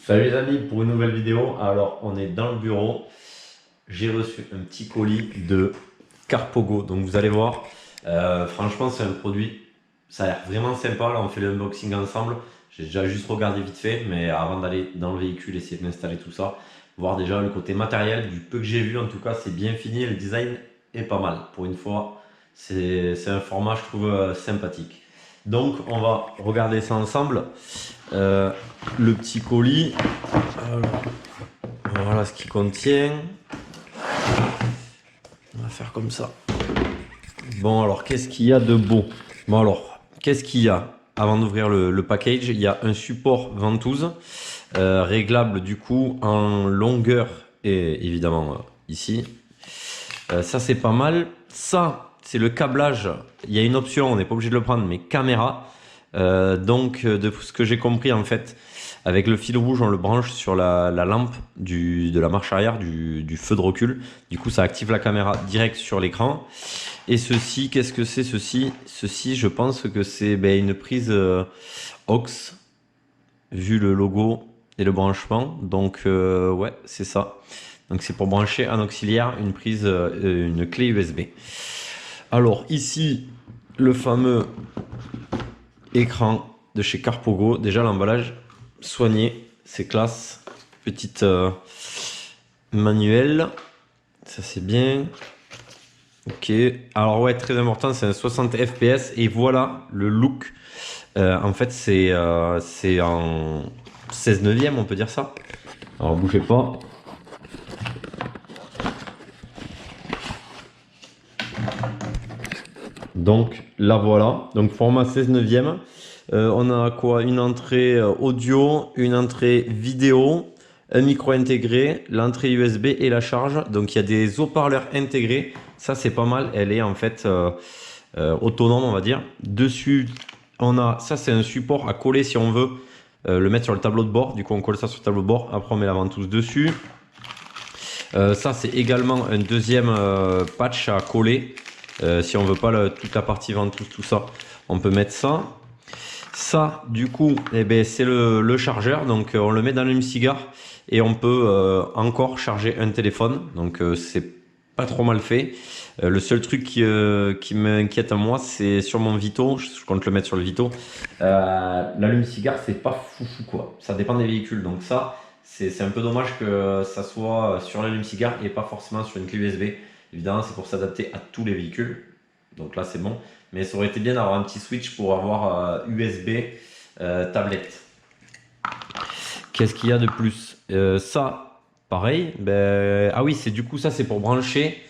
Salut les amis pour une nouvelle vidéo. Alors on est dans le bureau. J'ai reçu un petit colis de Carpogo. Donc vous allez voir, franchement c'est un produit, ça a l'air vraiment sympa. Là on fait le unboxing ensemble. J'ai déjà juste regardé vite fait, mais avant d'aller dans le véhicule, essayer de m'installer tout ça, voir déjà le côté matériel. Du peu que j'ai vu en tout cas c'est bien fini. Le design est pas mal. Pour une fois c'est un format je trouve sympathique. Donc on va regarder ça ensemble. Euh, le petit colis. Alors, voilà ce qu'il contient. On va faire comme ça. Bon, alors, qu'est-ce qu'il y a de beau? Bon, alors, qu'est-ce qu'il y a? Avant d'ouvrir le package, il y a un support ventouse, réglable du coup en longueur et évidemment ici. Ça, c'est pas mal. Ça, c'est le câblage. Il y a une option, on n'est pas obligé de le prendre, mais caméra. Donc, de ce que j'ai compris, en fait, avec le fil rouge, on le branche sur la lampe de la marche arrière du feu de recul. Du coup, ça active la caméra direct sur l'écran. Et ceci, qu'est-ce que c'est ceci? Ceci, je pense que c'est une prise aux, vu le logo et le branchement. Donc, ouais, c'est ça. Donc, c'est pour brancher en auxiliaire une prise, une clé USB. Alors, ici, le fameux écran de chez Carpogo. Déjà, l'emballage soigné, c'est classe. Petite manuel, ça c'est bien. Ok, alors ouais, très important, c'est un 60 fps et voilà le look. En fait, c'est en 16 neuvième, on peut dire ça. Alors bougez pas. Donc là voilà, donc format 16 neuvième. On a quoi? Une entrée audio, une entrée vidéo, un micro intégré, l'entrée USB et la charge. Donc il y a des haut-parleurs intégrés. Ça c'est pas mal. Elle est en fait autonome, on va dire. Dessus, on a ça, c'est un support à coller si on veut le mettre sur le tableau de bord. Du coup, on colle ça sur le tableau de bord. Après, on met la ventouse dessus. Ça, c'est également un deuxième patch à coller. Si on veut pas toute la partie ventouse, tout ça, on peut mettre ça. Ça, du coup, eh ben, c'est le chargeur. Donc, on le met dans l'allume-cigare et on peut encore charger un téléphone. Donc, c'est pas trop mal fait. Le seul truc qui m'inquiète à moi, c'est sur mon Vito. Je compte le mettre sur le Vito. L'allume-cigare, c'est pas foufou quoi. Ça dépend des véhicules. Donc, ça, c'est un peu dommage que ça soit sur l'allume-cigare et pas forcément sur une clé USB. Évidemment, c'est pour s'adapter à tous les véhicules. Donc là, c'est bon. Mais ça aurait été bien d'avoir un petit switch pour avoir USB tablette. Qu'est-ce qu'il y a de plus? Ça, pareil. Ah oui, c'est du coup, ça, c'est pour brancher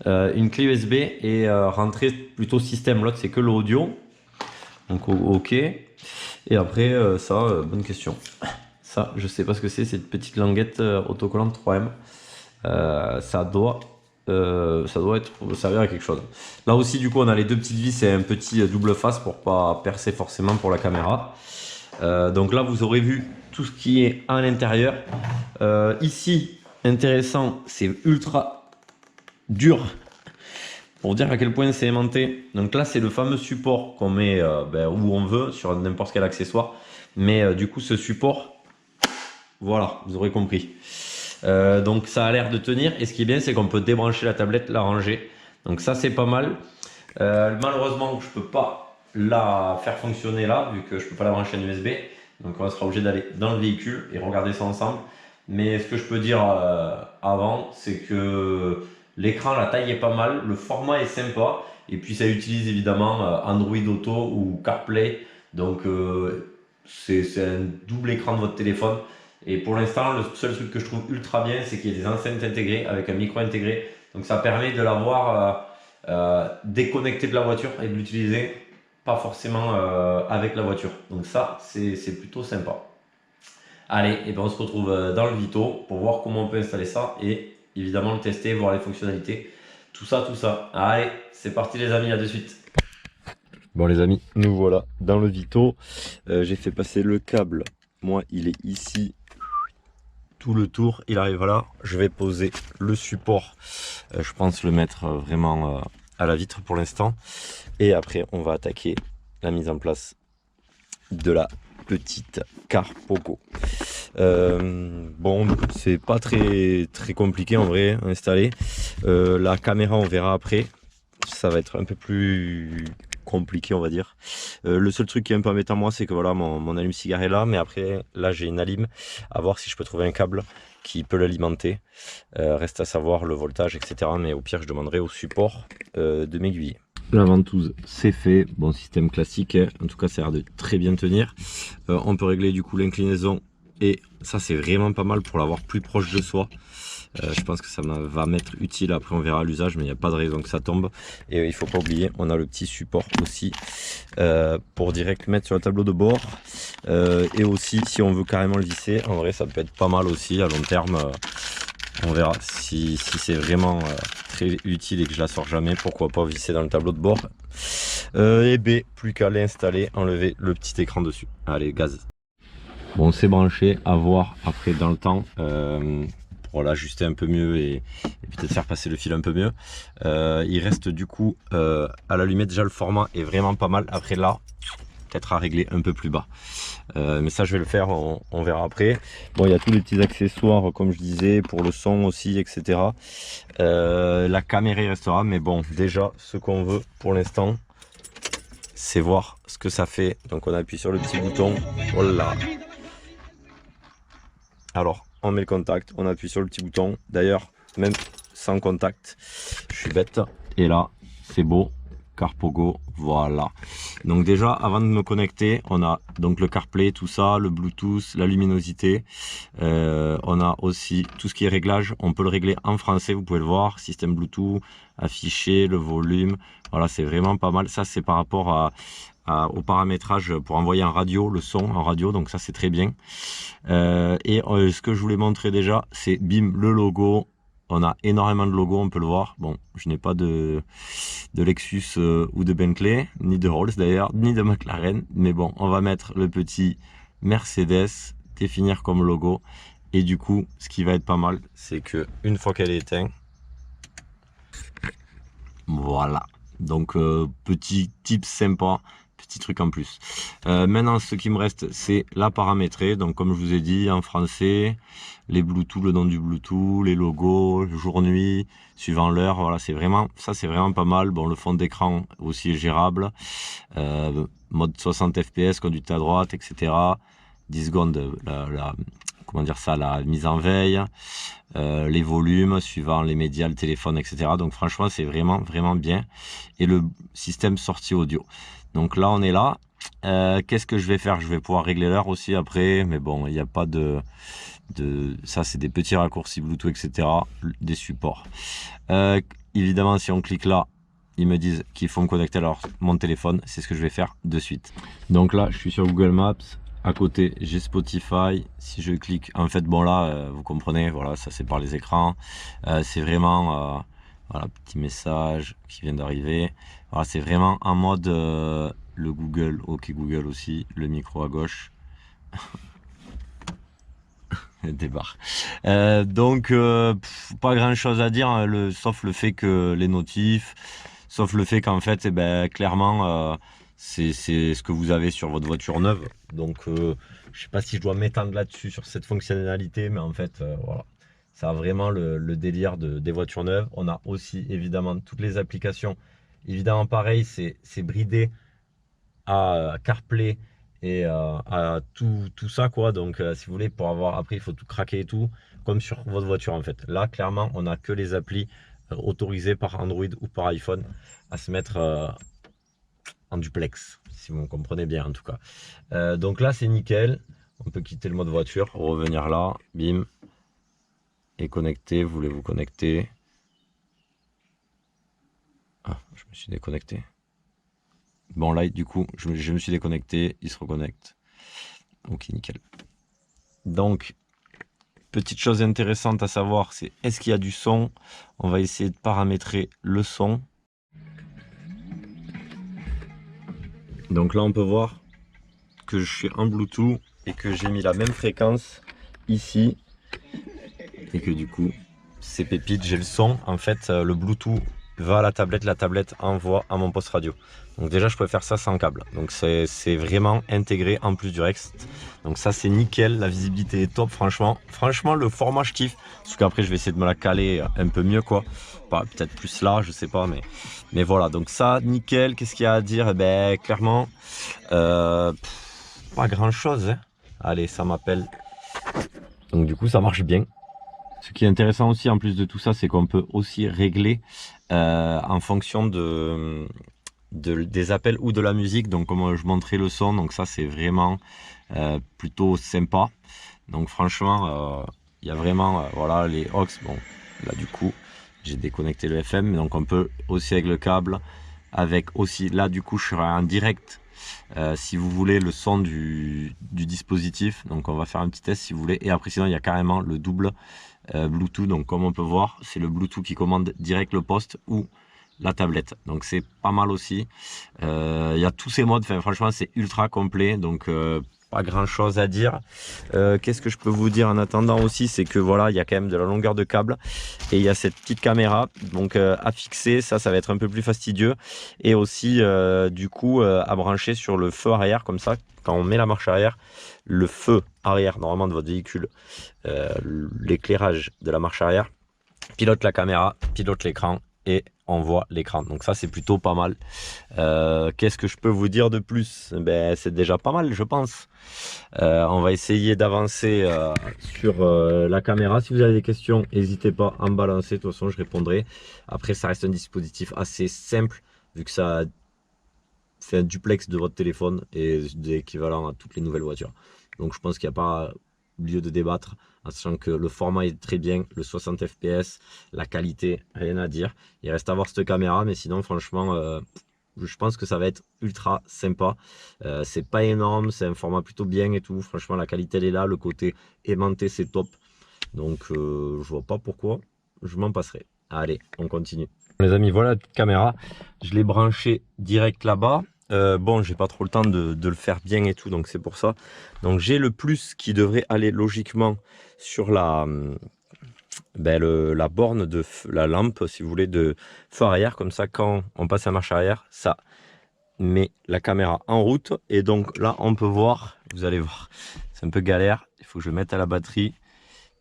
une clé USB et rentrer plutôt système. L'autre, c'est que l'audio. Donc, OK. Et après, ça, bonne question. Ça, je sais pas ce que c'est. C'est une petite languette autocollante 3M. Ça doit servir à quelque chose. Là aussi, du coup, on a les deux petites vis et un petit double face pour pas percer forcément pour la caméra. Donc là, vous aurez vu tout ce qui est à l'intérieur. Ici, intéressant, c'est ultra dur pour dire à quel point c'est aimanté. Donc là, c'est le fameux support qu'on met où on veut, sur n'importe quel accessoire. Mais du coup, ce support, voilà, vous aurez compris. Donc ça a l'air de tenir et ce qui est bien c'est qu'on peut débrancher la tablette, la ranger, donc ça c'est pas mal. Malheureusement je peux pas la faire fonctionner là vu que je peux pas la brancher en USB, donc on sera obligé d'aller dans le véhicule et regarder ça ensemble. Mais ce que je peux dire avant, c'est que l'écran, la taille est pas mal, le format est sympa et puis ça utilise évidemment Android Auto ou CarPlay, donc c'est un double écran de votre téléphone. Et pour l'instant, le seul truc que je trouve ultra bien, c'est qu'il y a des enceintes intégrées avec un micro intégré. Donc ça permet de l'avoir déconnecté de la voiture et de l'utiliser pas forcément avec la voiture. Donc ça, c'est plutôt sympa. Allez, et ben on se retrouve dans le Vito pour voir comment on peut installer ça et évidemment le tester, voir les fonctionnalités. Tout ça, tout ça. Allez, c'est parti les amis, à de suite. Bon les amis, nous voilà dans le Vito. J'ai fait passer le câble. Moi, il est ici. Tout le tour, il arrive là. Je vais poser le support. Je pense le mettre vraiment à la vitre pour l'instant. Et après, on va attaquer la mise en place de la petite Carpogo. Bon, c'est pas très compliqué en vrai à installer. La caméra, on verra après. Ça va être un peu plus compliqué, on va dire. Le seul truc qui est un peu embêtant moi, c'est que voilà, mon allume-cigare est là, mais après là j'ai une allume, à voir si je peux trouver un câble qui peut l'alimenter. Reste à savoir le voltage, etc. Mais au pire je demanderai au support de m'aiguiller. La ventouse c'est fait, bon système classique, hein. En tout cas ça a l'air de très bien tenir. On peut régler du coup l'inclinaison, et ça c'est vraiment pas mal pour l'avoir plus proche de soi. Je pense que ça va m'être utile, après on verra l'usage, mais il n'y a pas de raison que ça tombe. Et il faut pas oublier, on a le petit support aussi pour direct mettre sur le tableau de bord. Et aussi si on veut carrément le visser, en vrai ça peut être pas mal aussi à long terme. On verra si c'est vraiment très utile et que je la sors jamais, pourquoi pas visser dans le tableau de bord. Et B, plus qu'à l'installer, enlever le petit écran dessus. Allez, gaz. Bon, c'est branché, à voir après dans le temps. Pour l'ajuster un peu mieux et peut-être faire passer le fil un peu mieux. Il reste du coup à l'allumette, déjà le format est vraiment pas mal. Après là, peut-être à régler un peu plus bas. Mais ça je vais le faire, on verra après. Bon, il y a tous les petits accessoires comme je disais, pour le son aussi, etc. La caméra il restera, mais bon, déjà ce qu'on veut pour l'instant, c'est voir ce que ça fait. Donc on appuie sur le petit bouton, voilà. Alors on met le contact, on appuie sur le petit bouton. D'ailleurs, même sans contact, je suis bête. Et là, c'est beau, Carpogo, voilà. Donc déjà, avant de me connecter, on a donc le CarPlay, tout ça, le Bluetooth, la luminosité. On a aussi tout ce qui est réglage. On peut le régler en français, vous pouvez le voir. Système Bluetooth, affiché, le volume. Voilà, c'est vraiment pas mal. Ça, c'est par rapport au paramétrage pour envoyer en radio, le son en radio, donc ça c'est très bien. Ce que je voulais montrer déjà, c'est bim, le logo. On a énormément de logos, on peut le voir. Bon, je n'ai pas de Lexus ou de Bentley, ni de Rolls d'ailleurs, ni de McLaren, mais bon, on va mettre le petit Mercedes, définir comme logo. Et du coup, ce qui va être pas mal, c'est que une fois qu'elle est éteinte, voilà. Donc petit tip sympa, petit truc en plus. Maintenant, ce qui me reste, c'est la paramétrer. Donc comme je vous ai dit, en français, les Bluetooth, le nom du Bluetooth, les logos, jour-nuit, suivant l'heure. Voilà, c'est vraiment, ça c'est vraiment pas mal. Bon, le fond d'écran aussi est gérable. Mode 60 fps, conduite à droite, etc. 10 secondes, comment dire ça, la mise en veille. Les volumes suivant les médias, le téléphone, etc. Donc franchement c'est vraiment bien. Et le système sortie audio, donc là on est là. Qu'est-ce que je vais faire? Je vais pouvoir régler l'heure aussi après, mais bon, il n'y a pas de ça, c'est des petits raccourcis Bluetooth, etc. Des supports. Évidemment, si on clique là, ils me disent qu'il faut me connecter à mon téléphone. C'est ce que je vais faire de suite. Donc là je suis sur Google Maps. À côté, j'ai Spotify. Si je clique, en fait, bon là, vous comprenez, voilà, ça c'est par les écrans. C'est vraiment, voilà, petit message qui vient d'arriver. Voilà, c'est vraiment en mode le Google, ok Google aussi, le micro à gauche. Débarque. Donc, pas grand chose à dire, hein, sauf le fait que les notifs, sauf le fait qu'en fait, eh ben, clairement, c'est ce que vous avez sur votre voiture neuve. Donc je sais pas si je dois m'étendre là-dessus sur cette fonctionnalité, mais en fait voilà, ça a vraiment le délire des voitures neuves. On a aussi évidemment toutes les applications, évidemment pareil, c'est bridé à CarPlay et à tout ça quoi. Donc si vous voulez, pour avoir, après il faut tout craquer et tout, comme sur votre voiture en fait. Là clairement on a que les applis autorisées par Android ou par iPhone à se mettre en duplex, si vous me comprenez bien en tout cas. Donc là c'est nickel, on peut quitter le mode voiture, revenir là, bim, et connecter. Voulez-vous connecter? Ah, je me suis déconnecté. Bon là du coup je me suis déconnecté, il se reconnecte. Ok, nickel. Donc petite chose intéressante à savoir, c'est est-ce qu'il y a du son? On va essayer de paramétrer le son. Donc là on peut voir que je suis en Bluetooth et que j'ai mis la même fréquence ici, et que du coup c'est pépite, j'ai le son. En fait le Bluetooth va à la tablette envoie à mon poste radio. Donc déjà je peux faire ça sans câble, donc c'est vraiment intégré en plus du Rex. Donc ça c'est nickel, la visibilité est top, franchement le format je kiffe, parce qu'après je vais essayer de me la caler un peu mieux quoi, peut-être plus là, je sais pas, mais voilà, donc ça nickel. Qu'est-ce qu'il y a à dire? Eh ben clairement pas grand chose, hein. Allez, ça m'appelle, donc du coup ça marche bien. Ce qui est intéressant aussi en plus de tout ça, c'est qu'on peut aussi régler en fonction des appels ou de la musique. Donc comme je montrais le son, donc ça c'est vraiment plutôt sympa. Donc franchement, il y a vraiment voilà les aux. Bon, là du coup j'ai déconnecté le FM, donc on peut aussi avec le câble, avec aussi là du coup je serai en direct. Si vous voulez le son du dispositif, donc on va faire un petit test si vous voulez, et après sinon il y a carrément le double Bluetooth, donc comme on peut voir c'est le Bluetooth qui commande direct le poste ou la tablette, donc c'est pas mal aussi. Il y a tous ces modes, enfin franchement c'est ultra complet, donc pas grand chose à dire. Qu'est-ce que je peux vous dire en attendant aussi, c'est que voilà, il y a quand même de la longueur de câble et il y a cette petite caméra donc à fixer, ça va être un peu plus fastidieux, et aussi du coup à brancher sur le feu arrière, comme ça quand on met la marche arrière, le feu arrière normalement de votre véhicule, l'éclairage de la marche arrière pilote la caméra, pilote l'écran et on voit l'écran, donc ça c'est plutôt pas mal. Qu'est-ce que je peux vous dire de plus? Ben, c'est déjà pas mal je pense. On va essayer d'avancer sur la caméra. Si vous avez des questions, n'hésitez pas à me balancer, de toute façon je répondrai. Après ça reste un dispositif assez simple, vu que ça fait un duplex de votre téléphone et d'équivalent à toutes les nouvelles voitures. Donc je pense qu'il n'y a pas lieu de débattre, en sachant que le format est très bien, le 60 fps, la qualité, rien à dire. Il reste à voir cette caméra, mais sinon franchement je pense que ça va être ultra sympa. C'est pas énorme, c'est un format plutôt bien et tout, franchement la qualité elle est là, le côté aimanté c'est top, donc je vois pas pourquoi je m'en passerai. Allez, on continue les amis. Voilà la petite caméra, je l'ai branchée direct là-bas. Bon, j'ai pas trop le temps de le faire bien et tout, donc c'est pour ça. Donc j'ai le plus qui devrait aller logiquement sur la borne de la lampe, si vous voulez, de feu arrière, comme ça quand on passe à marche arrière, ça met la caméra en route, et donc là on peut voir, vous allez voir, c'est un peu galère, il faut que je mette à la batterie,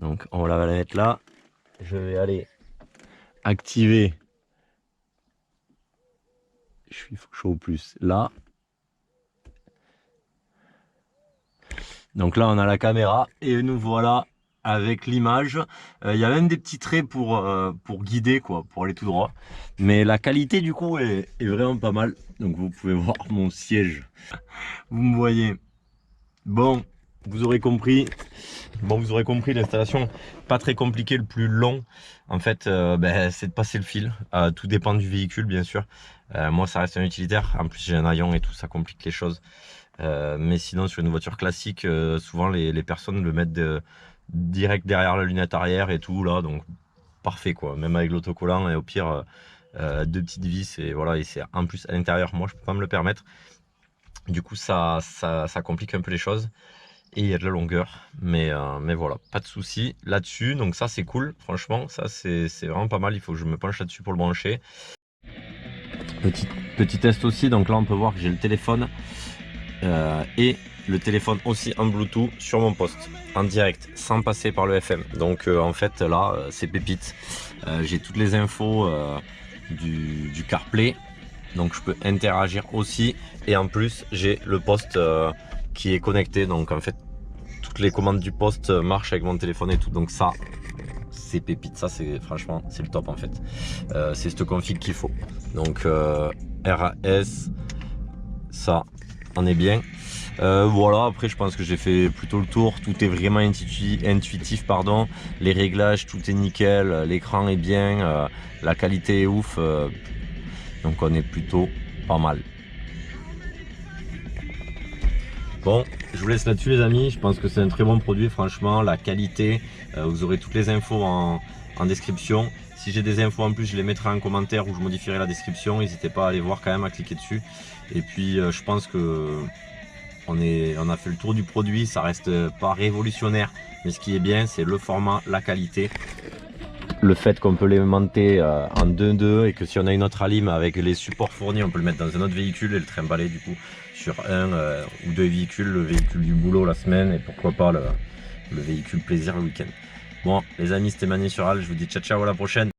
donc on va la mettre là, je vais aller activer, je suis chaud au plus là. Donc là on a la caméra et nous voilà avec l'image. Il y a même des petits traits pour guider quoi, pour aller tout droit. Mais la qualité du coup est vraiment pas mal. Donc vous pouvez voir mon siège. Vous me voyez. Bon, vous aurez compris. L'installation, pas très compliquée. Le plus long en fait c'est de passer le fil. Tout dépend du véhicule bien sûr. Moi ça reste un utilitaire. En plus j'ai un haillon et tout, ça complique les choses. Mais sinon sur une voiture classique, souvent les personnes le mettent direct derrière la lunette arrière et tout là, donc parfait quoi, même avec l'autocollant, et au pire deux petites vis, et voilà, et c'est en plus à l'intérieur, moi je peux pas me le permettre, du coup ça complique un peu les choses, et il y a de la longueur, mais voilà, pas de souci là-dessus, donc ça c'est cool, franchement ça c'est vraiment pas mal. Il faut que je me penche là-dessus pour le brancher. Petit test aussi, donc là on peut voir que j'ai le téléphone et le téléphone aussi en Bluetooth sur mon poste en direct sans passer par le FM, donc en fait là c'est pépite. J'ai toutes les infos du CarPlay, donc je peux interagir aussi, et en plus j'ai le poste qui est connecté, donc en fait toutes les commandes du poste marchent avec mon téléphone et tout, donc ça c'est pépite, ça c'est franchement c'est le top en fait. C'est cette config qu'il faut, donc RAS, ça on est bien. Voilà, après je pense que j'ai fait plutôt le tour, tout est vraiment intuitif, pardon. Les réglages, tout est nickel, l'écran est bien, la qualité est ouf, donc on est plutôt pas mal. Bon, je vous laisse là-dessus les amis, je pense que c'est un très bon produit, franchement, la qualité, vous aurez toutes les infos en description. Si j'ai des infos en plus, je les mettrai en commentaire ou je modifierai la description, n'hésitez pas à aller voir quand même, à cliquer dessus. Et puis je pense que on a fait le tour du produit, ça reste pas révolutionnaire, mais ce qui est bien c'est le format, la qualité. le fait qu'on peut les monter en 2-2 et que si on a une autre alim avec les supports fournis, on peut le mettre dans un autre véhicule et le trimballer du coup sur un ou deux véhicules, le véhicule du boulot la semaine et pourquoi pas le véhicule plaisir le week-end. Bon les amis, c'était Manu sur Al, je vous dis ciao ciao, à la prochaine.